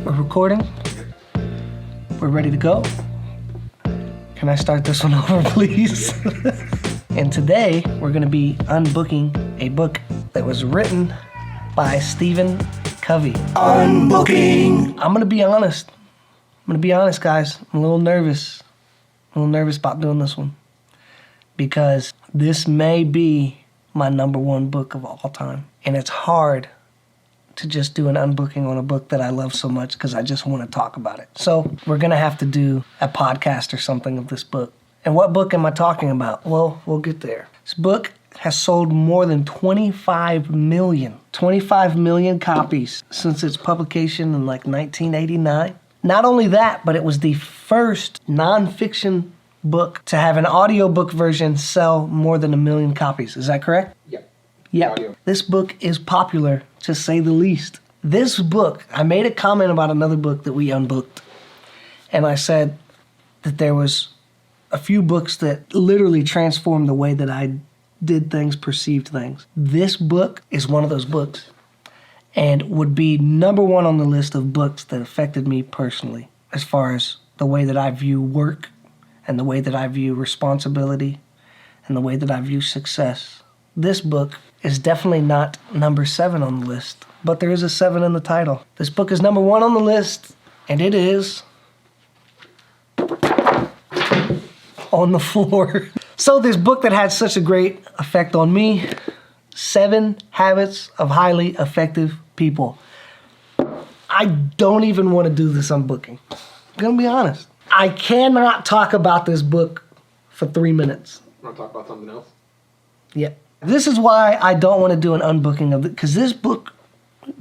We're recording. We're ready to go. Can I start this one over, please? And today, we're going to be unbooking a book that was written by Stephen Covey. Unbooking! I'm going to be honest. Guys. I'm a little nervous. About doing this one. Because this may be my number one book of all time. And it's hard to just do an unbooking on a book that I love so much because I just want to talk about it. So we're going to have to do a podcast or something of this book. And what book am I talking about? Well, we'll get there. This book has sold more than 25 million copies since its publication in like 1989. Not only that, but it was the first nonfiction book to have an audiobook version sell more than 1 million copies. Is that correct? Yep. Audio. This book is popular, to say the least. This book, I made a comment about another book that we unbooked. And I said that there was a few books that literally transformed the way that I did things, perceived things. This book is one of those books and would be number one on the list of books that affected me personally as far as the way that I view work and the way that I view responsibility and the way that I view success. This book is definitely not number 7 on the list, but there is a 7 in the title. This book is number 1 on the list, and it is on the floor. So this book that had such a great effect on me, 7 Habits of Highly Effective People. I don't even want to do this unbooking. I'm going to be honest. I cannot talk about this book for 3 minutes. Want to talk about something else? Yeah. This is why I don't want to do an unbooking of it, because this book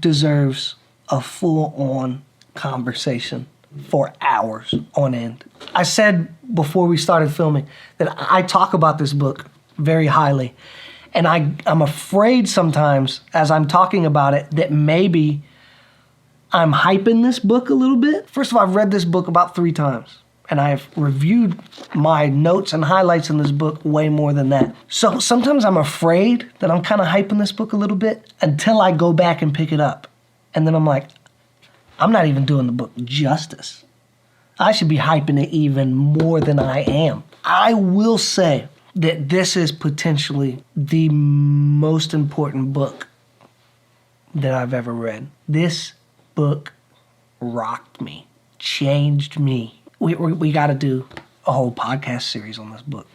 deserves a full-on conversation for hours on end. I said before we started filming that I talk about this book very highly, and I'm afraid sometimes as I'm talking about it that maybe I'm hyping this book a little bit. First of all, I've read this book about 3 times. And I've reviewed my notes and highlights in this book way more than that. So sometimes I'm afraid that I'm kind of hyping this book a little bit until I go back and pick it up. And then I'm like, I'm not even doing the book justice. I should be hyping it even more than I am. I will say that this is potentially the most important book that I've ever read. This book rocked me, changed me. We got to do a whole podcast series on this book.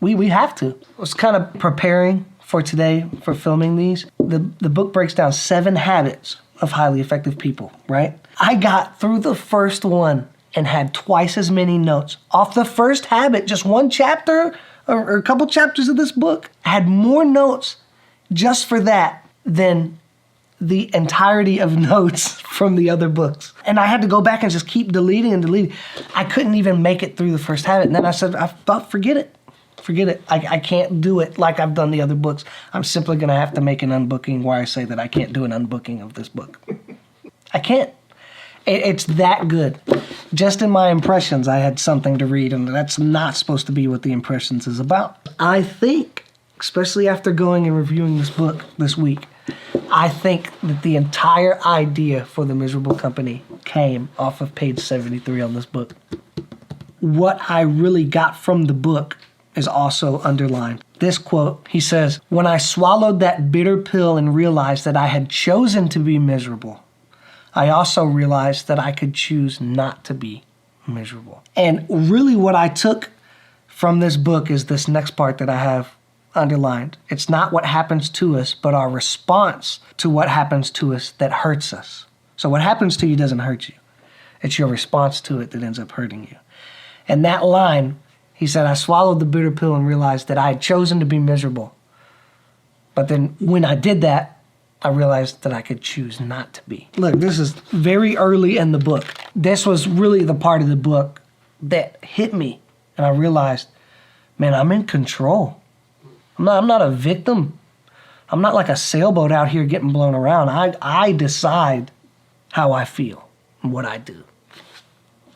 We have to. I was kind of preparing for today, for filming these. The book breaks down 7 habits of highly effective people, right? I got through the first one and had twice as many notes. Off the first habit, just one chapter or a couple chapters of this book, I had more notes just for that than the entirety of notes from the other books. And I had to go back and just keep deleting. I couldn't even make it through the first habit. And then I said, I thought, forget it. I can't do it like I've done the other books. I'm simply going to have to make an unbooking where I say that I can't do an unbooking of this book. I can't. It's that good. Just in my impressions, I had something to read, and that's not supposed to be what the impressions is about. I think, especially after going and reviewing this book this week, I think that the entire idea for The Miserable Company came off of page 73 on this book. What I really got from the book is also underlined. This quote, he says, "When I swallowed that bitter pill and realized that I had chosen to be miserable, I also realized that I could choose not to be miserable." And really what I took from this book is this next part that I have underlined. It's not what happens to us, but our response to what happens to us that hurts us. So what happens to you doesn't hurt you. It's your response to it that ends up hurting you. And that line, he said, I swallowed the bitter pill and realized that I had chosen to be miserable. But then when I did that, I realized that I could choose not to be. Look, this is very early in the book. This was really the part of the book that hit me. And I realized, man, I'm in control. I'm not a victim. I'm not like a sailboat out here getting blown around. I decide how I feel and what I do.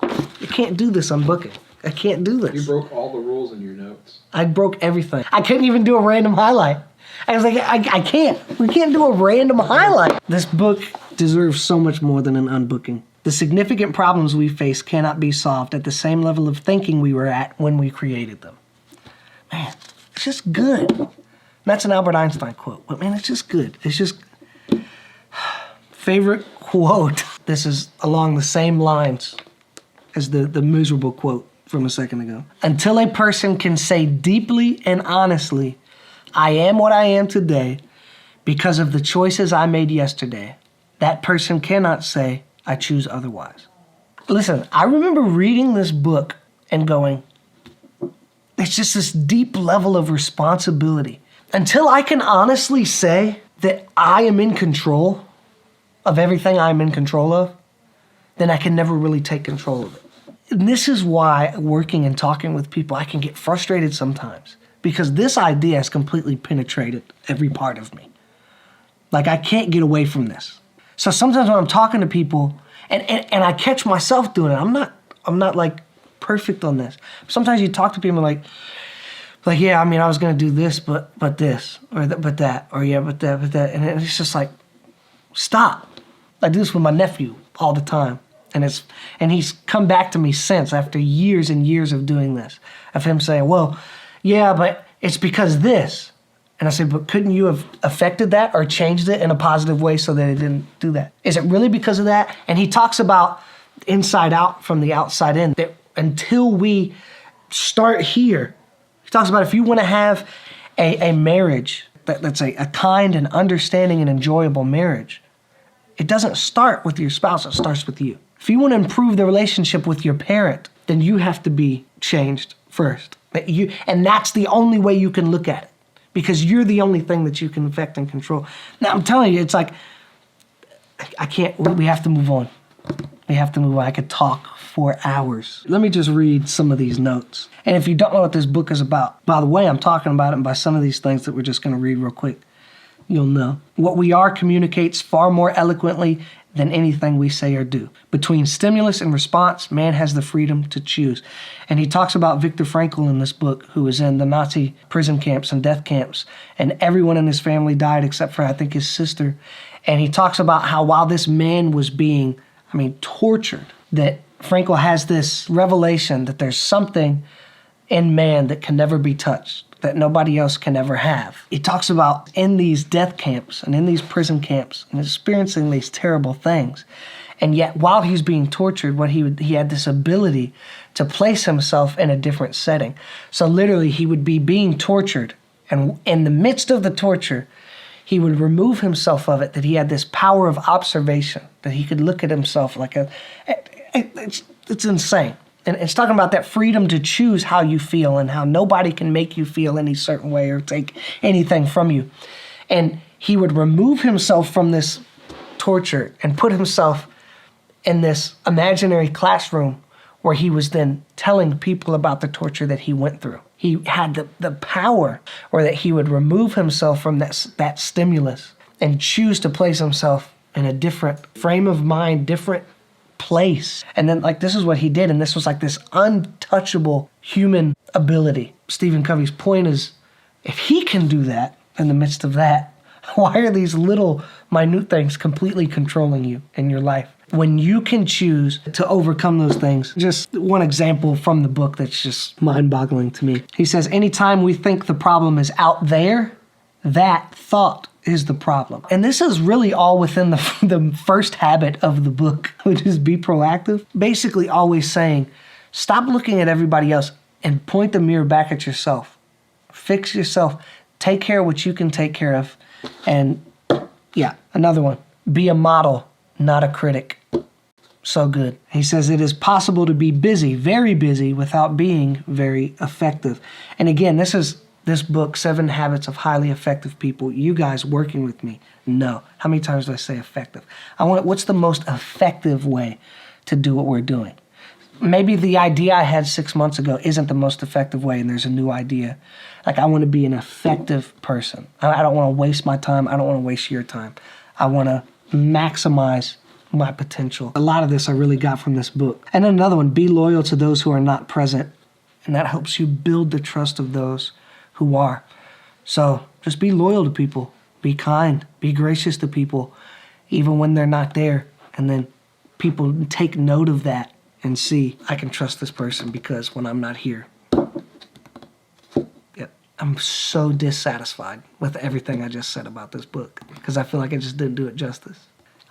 I can't do this unbooking. I can't do this. You broke all the rules in your notes. I broke everything. I couldn't even do a random highlight. I was like, I can't. We can't do a random highlight. This book deserves so much more than an unbooking. The significant problems we face cannot be solved at the same level of thinking we were at when we created them. Man, it's just good. That's an Albert Einstein quote, but man, it's just good. It's just favorite quote. This is along the same lines as the miserable quote from a second ago. Until a person can say deeply and honestly, I am what I am today because of the choices I made yesterday, that person cannot say, I choose otherwise. Listen, I remember reading this book and going, it's just this deep level of responsibility. Until I can honestly say that I am in control of everything I'm in control of, then I can never really take control of it. And this is why working and talking with people, I can get frustrated sometimes because this idea has completely penetrated every part of me. Like I can't get away from this. So sometimes when I'm talking to people and I catch myself doing it, I'm not like perfect on this. Sometimes you talk to people like, yeah, I mean, I was going to do this, but this, or but that, or yeah, but that. And it's just like, stop. I do this with my nephew all the time. And he's come back to me since after years and years of doing this, of him saying, well, yeah, but it's because this. And I say, but couldn't you have affected that or changed it in a positive way so that it didn't do that? Is it really because of that? And he talks about inside out from the outside in, that until we start here, he talks about if you want to have a marriage that's a kind and understanding and enjoyable marriage, it doesn't start with your spouse, it starts with you. If you want to improve the relationship with your parent, then you have to be changed first. And that's the only way you can look at it, because you're the only thing that you can affect and control. Now, I'm telling you, it's like, we have to move on. We have to move on. I could talk for hours. Let me just read some of these notes. And if you don't know what this book is about, by the way, I'm talking about it, and by some of these things that we're just going to read real quick, you'll know. What we are communicates far more eloquently than anything we say or do. Between stimulus and response, man has the freedom to choose. And he talks about Viktor Frankl in this book, who was in the Nazi prison camps and death camps, and everyone in his family died except for, I think, his sister. And he talks about how while this man was being, tortured, that Frankl has this revelation that there's something in man that can never be touched, that nobody else can ever have. He talks about in these death camps and in these prison camps and experiencing these terrible things. And yet while he's being tortured, he had this ability to place himself in a different setting. So literally he would be being tortured, and in the midst of the torture, he would remove himself of it, that he had this power of observation, that he could look at himself like it's insane. And it's talking about that freedom to choose how you feel and how nobody can make you feel any certain way or take anything from you. And he would remove himself from this torture and put himself in this imaginary classroom where he was then telling people about the torture that he went through. He had the power, or that he would remove himself from that stimulus and choose to place himself in a different frame of mind, different place. And then this is what he did, and this was like this untouchable human ability. Stephen Covey's point is, if he can do that in the midst of that, why are these little minute things completely controlling you in your life? When you can choose to overcome those things. Just one example from the book that's just mind-boggling to me. He says, anytime we think the problem is out there, that thought is the problem. And this is really all within the first habit of the book, which is be proactive. Basically always saying, stop looking at everybody else and point the mirror back at yourself. Fix yourself. Take care of what you can take care of. And yeah, another one. Be a model, not a critic. So good. He says it is possible to be busy, very busy, without being very effective. And again, this book, 7 Habits of Highly Effective People. You guys working with me know. How many times do I say effective? What's the most effective way to do what we're doing? Maybe the idea I had 6 months ago isn't the most effective way, and there's a new idea. I want to be an effective person. I don't want to waste my time. I don't want to waste your time. I want to maximize my potential. A lot of this I really got from this book. And then another one, be loyal to those who are not present. And that helps you build the trust of those who are. So just be loyal to people. Be kind. Be gracious to people, even when they're not there. And then people take note of that and see, I can trust this person because when I'm not here, I'm so dissatisfied with everything I just said about this book because I feel like I just didn't do it justice.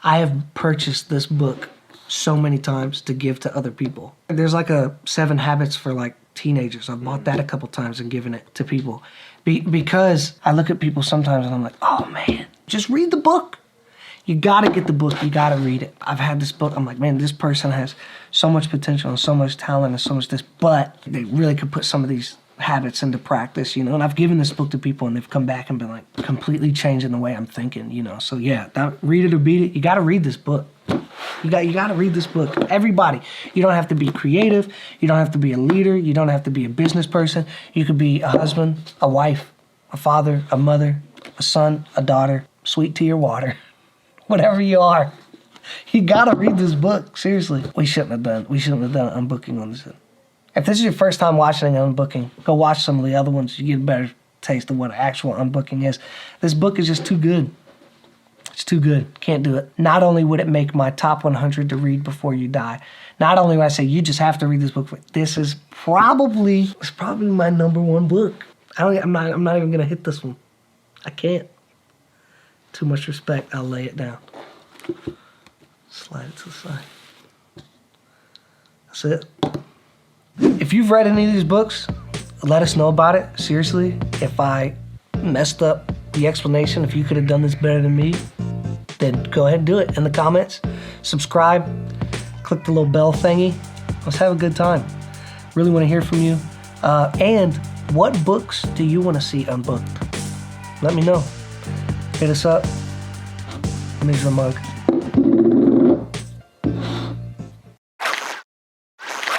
I have purchased this book so many times to give to other people. There's like a 7 Habits for like teenagers. I've bought that a couple times and given it to people because I look at people sometimes and I'm like, oh man, just read the book. You gotta get the book. You gotta read it. I've had this book. I'm like, man, this person has so much potential and so much talent and so much this, but they really could put some of these habits into practice, you know. And I've given this book to people and they've come back and been like completely changing the way I'm thinking, you know. So yeah, read it or beat it. You gotta read this book. You gotta read this book. Everybody. You don't have to be creative. You don't have to be a leader. You don't have to be a business person. You could be a husband, a wife, a father, a mother, a son, a daughter, sweet tea or water. Whatever you are, you gotta read this book. Seriously, we shouldn't have done Unbooking on this. If this is your first time watching Unbooking, go watch some of the other ones. You get a better taste of what actual Unbooking is. This book is just too good. It's too good. Can't do it. Not only would it make my top 100 to read before you die, not only would I say you just have to read this book. This is probably my #1 book. I'm not even gonna hit this one. I can't. Too much respect. I'll lay it down. Slide it to the side. That's it. If you've read any of these books, let us know about it. Seriously, if I messed up the explanation, if you could have done this better than me, then go ahead and do it in the comments. Subscribe, click the little bell thingy. Let's have a good time. Really want to hear from you. And what books do you want to see unbooked? Let me know. Hit us up. Here's your mug.